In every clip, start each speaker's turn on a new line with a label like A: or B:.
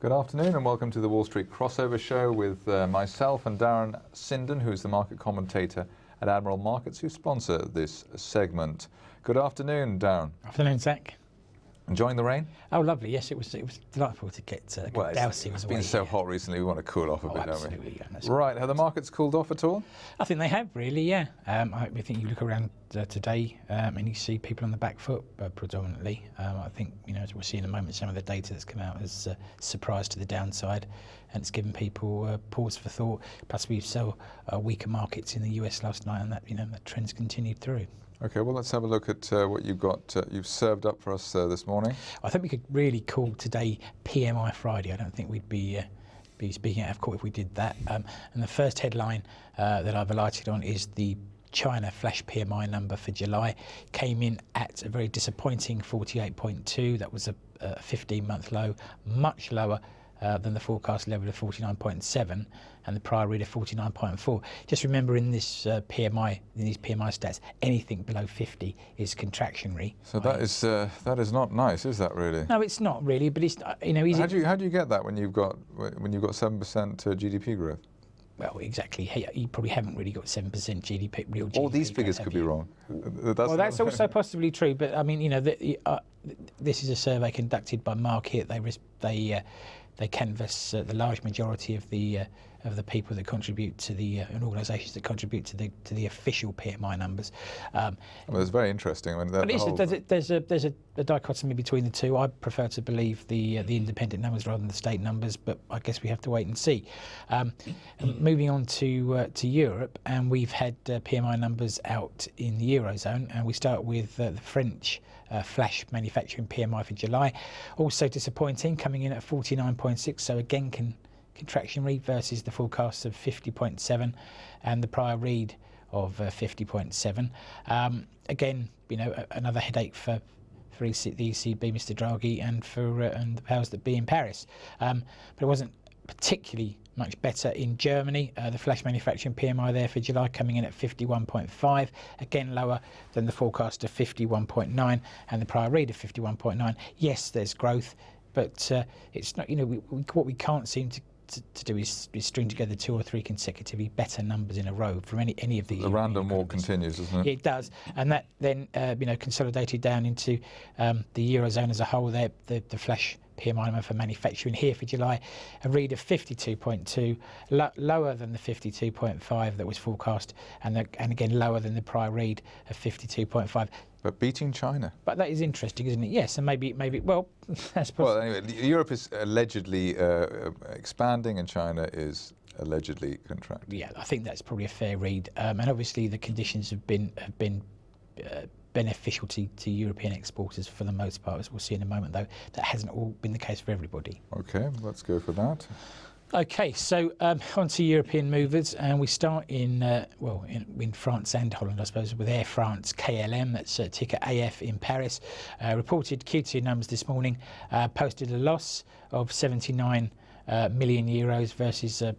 A: Good afternoon and welcome to the Wall Street Crossover Show with myself and Darren Sinden, who's the market commentator at Admiral Markets, who sponsor this segment. Good afternoon, Darren.
B: Afternoon, Zach.
A: Enjoying the rain?
B: Oh, lovely. Yes, it was delightful to get dousing.
A: It's been so hot recently, we want to cool off a bit, don't we?
B: Absolutely. Yeah,
A: right, have the markets cooled off at all?
B: I think they have, really, yeah. I think you look around today and you see people on the back foot predominantly. I think, as we'll see in a moment, some of the data that's come out has surprised to the downside, and it's given people pause for thought. Plus, we saw weaker markets in the US last night, and that trend's continued through.
A: Okay, well, let's have a look at what you've served up for us this morning.
B: I think we could really call today PMI Friday. I don't think we'd be speaking out of court if we did that. And the first headline that I've alighted on is the China flash PMI number for July. Came in at a very disappointing 48.2. That was a 15-month low, much lower than the forecast level of 49.7 and the prior read of 49.4. Just remember, in this PMI, in these PMI stats, anything below 50 is contractionary.
A: So that is not nice, is that really?
B: No, it's not really. But it's easy.
A: How do you get that when you've got 7% GDP growth?
B: Well, exactly. Hey, you probably haven't really got 7% GDP, real GDP.
A: All these figures could be wrong.
B: That's also possibly true. But I mean, this is a survey conducted by Market. They canvass the large majority of the people that contribute to the and organisations that contribute to the official PMI numbers.
A: Well, it's very interesting. I mean,
B: there's a dichotomy between the two. I prefer to believe the independent numbers rather than the state numbers, but I guess we have to wait and see. Moving on to Europe, and we've had PMI numbers out in the Eurozone, and we start with the French flash manufacturing PMI for July. Also disappointing, coming in at 49.6, so again contraction read versus the forecast of 50.7 and the prior read of 50.7. Again, another headache for the ECB, Mr. Draghi, and the powers that be in Paris. But it wasn't particularly much better in Germany. The flash manufacturing PMI there for July coming in at 51.5, again lower than the forecast of 51.9 and the prior read of 51.9. Yes, there's growth, but it's not. What we can't seem to do is string together 2 or 3 consecutively better numbers in a row from any of these.
A: The random walk continues, doesn't it?
B: It does, and that then consolidated down into the Eurozone as a whole. There, the flash PMI number for manufacturing here for July, a read of 52.2, lower than the 52.5 that was forecast, and again lower than the prior read of 52.5.
A: But beating China.
B: But that is interesting, isn't it? Yes, and maybe well, that's possible.
A: Well, anyway, Europe is allegedly expanding, and China is allegedly contracting.
B: Yeah, I think that's probably a fair read, and obviously the conditions have been beneficial to European exporters for the most part, as we'll see in a moment. Though that hasn't all been the case for everybody.
A: Okay, let's go for that.
B: Okay, so on to European movers, and we start in France and Holland, I suppose, with Air France KLM, that's ticker AF in Paris. Reported Q2 numbers this morning, posted a loss of 79 million euros versus a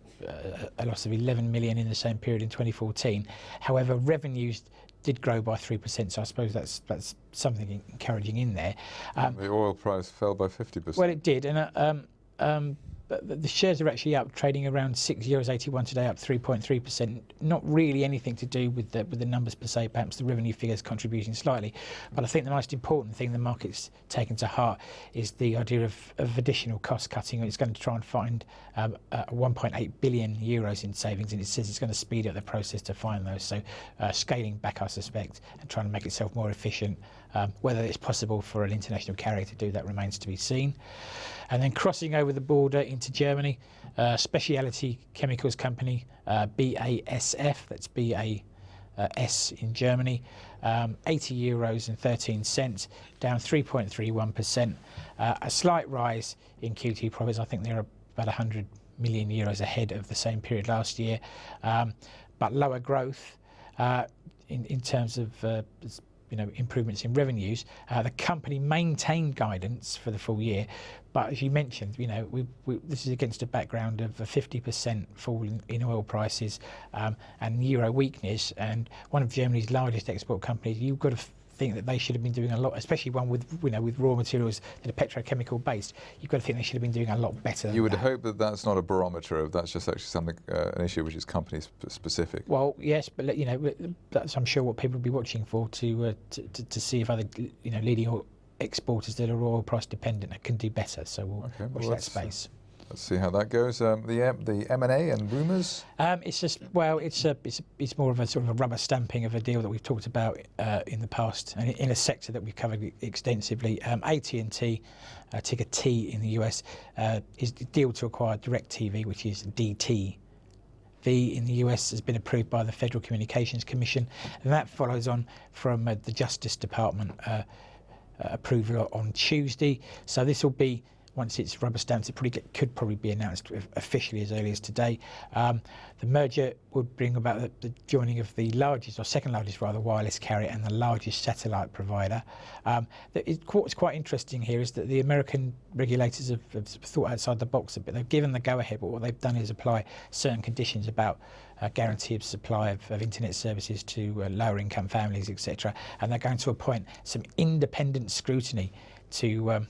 B: loss of 11 million in the same period in 2014. However, revenues did grow by 3%, so I suppose that's something encouraging in there.
A: The oil price fell by 50%.
B: Well, it did, and but the shares are actually up, trading around €6.81 today, up 3.3%. Not really anything to do with the numbers per se, perhaps the revenue figures contributing slightly. But I think the most important thing the market's taken to heart is the idea of additional cost cutting. It's going to try and find 1.8 billion euros in savings, and it says it's going to speed up the process to find those. So scaling back, I suspect, and trying to make itself more efficient. Whether it's possible for an international carrier to do that remains to be seen. And then crossing over the border into Germany, specialty chemicals company BASF, that's BAS in Germany, €80.13, down 3.31%. A slight rise in Q2 profits. I think they're about 100 million euros ahead of the same period last year, but lower growth in terms of improvements in revenues. The company maintained guidance for the full year, but as you mentioned, this is against a background of a 50% fall in oil prices and euro weakness, and one of Germany's largest export companies. You've got to think that they should have been doing a lot, especially one with with raw materials that are petrochemical based. You've got to think they should have been doing a lot better.
A: You would hope that that's not a barometer of that's just actually something an issue which is company specific.
B: Well, yes, but that's I'm sure what people will be watching for to see if other leading exporters that are oil price dependent can do better. So we'll watch that space.
A: Let's see how that goes. The M&A and rumours.
B: It's just it's more of a sort of a rubber stamping of a deal that we've talked about in the past, and in a sector that we've covered extensively. AT&T, ticker T in the US, is the deal to acquire DirecTV, which is DT. In the US has been approved by the Federal Communications Commission, and that follows on from the Justice Department approval on Tuesday. So this will be, once it's rubber stamped, it could probably be announced officially as early as today. The merger would bring about the joining of the largest, or second largest rather, wireless carrier and the largest satellite provider. What's quite interesting here is that the American regulators have thought outside the box a bit. They've given the go-ahead, but what they've done is apply certain conditions about guarantee of supply of internet services to lower income families, etc. And they're going to appoint some independent scrutiny to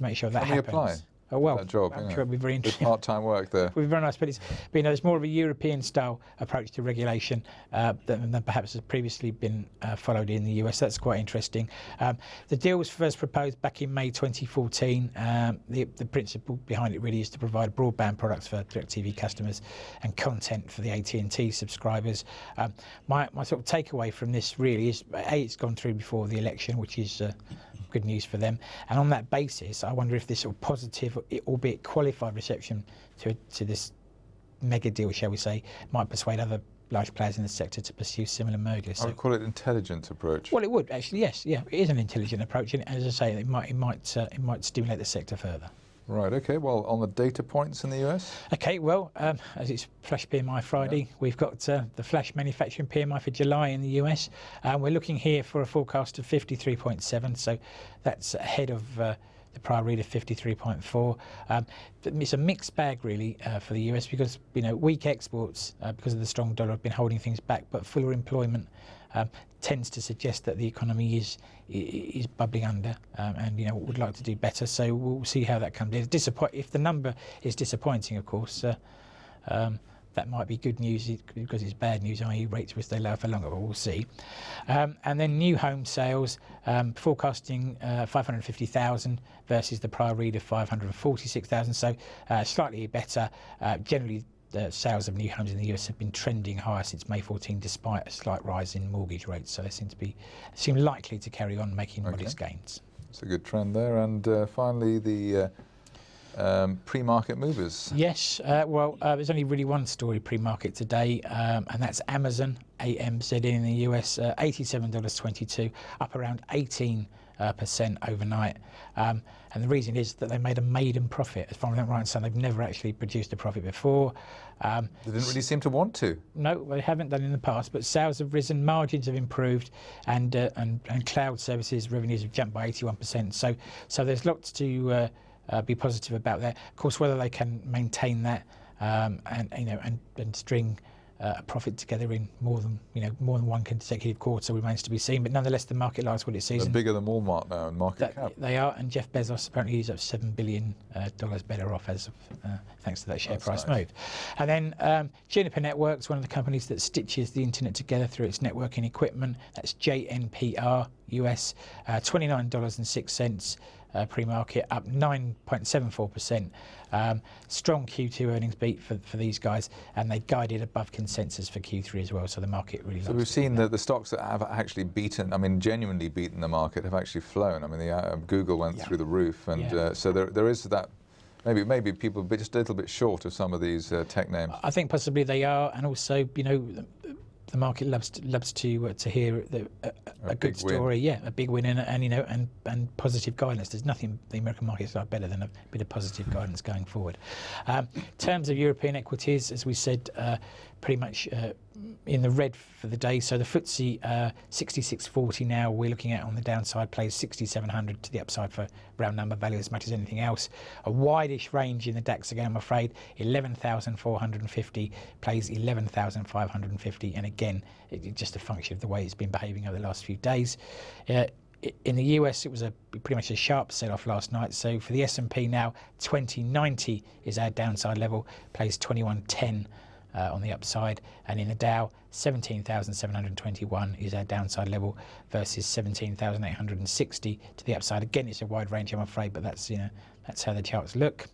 B: make sure that happens.
A: Apply?
B: Oh, well,
A: that job,
B: I'm sure it'll be very interesting.
A: Part-time work there.
B: It'll be very nice, but it's more of a European-style approach to regulation than perhaps has previously been followed in the US. That's quite interesting. The deal was first proposed back in May 2014. The principle behind it really is to provide broadband products for DirecTV customers and content for the AT&T subscribers. My sort of takeaway from this really is, it's gone through before the election, which is good news for them. And on that basis, I wonder if this sort of positive, albeit qualified reception to this mega deal, shall we say, might persuade other large players in the sector to pursue similar mergers.
A: I would call it an intelligent approach.
B: Well, it would actually, yes, yeah, it is an intelligent approach, and as I say, it might stimulate the sector further.
A: Right, okay, well, on the data points in the US?
B: Okay, well, as it's Flash PMI Friday, we've got the Flash Manufacturing PMI for July in the US. We're looking here for a forecast of 53.7, so that's ahead of the prior read of 53.4. It's a mixed bag, really, for the US because, weak exports because of the strong dollar have been holding things back, but fuller employment tends to suggest that the economy is bubbling under and would like to do better. So we'll see how that comes in. If the number is disappointing, of course, that might be good news because it's bad news, i.e. rates will stay low for longer, but we'll see. And then new home sales, forecasting 550,000 versus the prior read of 546,000, so slightly better. Generally, the sales of new homes in the US have been trending higher since May 14, despite a slight rise in mortgage rates. So they seem likely to carry on making modest gains. It's
A: a good trend there. And finally, the pre-market movers.
B: Yes, there's only really one story pre-market today, and that's Amazon, AMZN in the US, $87.22, up around 18% overnight. And the reason is that they made a maiden profit. As far as I'm right, so they've never actually produced a profit before.
A: They didn't really seem to want to.
B: No, they haven't done in the past, but sales have risen, margins have improved, and cloud services revenues have jumped by 81%. So there's lots to be positive about that. Of course, whether they can maintain that and string a profit together in more than one consecutive quarter remains to be seen. But nonetheless, the market likes what it sees.
A: They're bigger than Walmart now in market cap.
B: They are, and Jeff Bezos apparently is up $7 billion better off as of thanks to that share price move. And then Juniper Networks, one of the companies that stitches the internet together through its networking equipment. That's JNPR US, $29.06. Pre-market up 9.74%. Strong Q2 earnings beat for these guys, and they guided above consensus for Q3 as well. So the market really.
A: So we've seen that the stocks that have actually genuinely beaten the market have actually flown. I mean, Google went through the roof, and so there is that. Maybe people are just a little bit short of some of these tech names.
B: I think possibly they are, and also the market loves to hear a good story, a big win, and positive guidance. There's nothing the American markets like better than a bit of positive guidance going forward. In terms of European equities, as we said, pretty much in the red for the day. So the FTSE 6640 now we're looking at on the downside plays 6700 to the upside for round number value as much as anything else. A wideish range in the DAX again, I'm afraid. 11,450 plays 11,550, and again it's just a function of the way it's been behaving over the last few days. In the US, it was pretty much a sharp sell-off last night. So for the S&P now, 2090 is our downside level, plays 2110 on the upside, and in the Dow, 17,721 is our downside level versus 17,860 to the upside. Again, it's a wide range, I'm afraid, but that's that's how the charts look.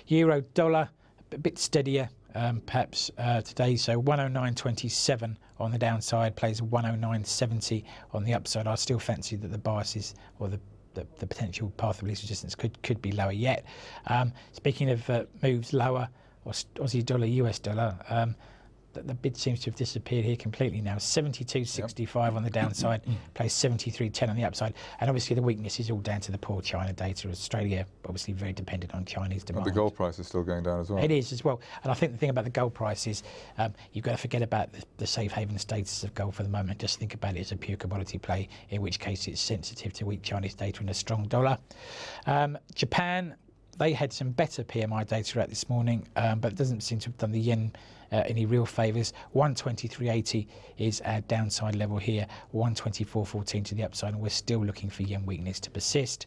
B: Euro dollar a bit steadier. Perhaps today, so 109.27 on the downside, plays 109.70 on the upside. I still fancy that the biases or the potential path of least resistance could be lower yet. Speaking of moves lower, Aussie dollar, US dollar, the bid seems to have disappeared here completely now. 72.65 on the downside, plays 73.10 on the upside, and obviously the weakness is all down to the poor China data. Australia obviously very dependent on Chinese demand.
A: But the gold price is still going down as well.
B: It is as well, and I think the thing about the gold price is you've got to forget about the safe haven status of gold for the moment. Just think about it as a pure commodity play, in which case it's sensitive to weak Chinese data and a strong dollar. Japan, they had some better PMI data out this morning, but it doesn't seem to have done the yen any real favours. 123.80 is our downside level here, 124.14 to the upside, and we're still looking for yen weakness to persist.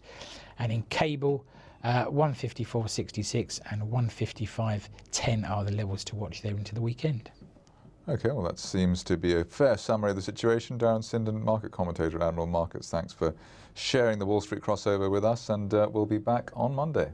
B: And in cable, 154.66 and 155.10 are the levels to watch there into the weekend.
A: Okay, well that seems to be a fair summary of the situation. Darren Sinden, market commentator at Admiral Markets, thanks for sharing the Wall Street crossover with us, and we'll be back on Monday.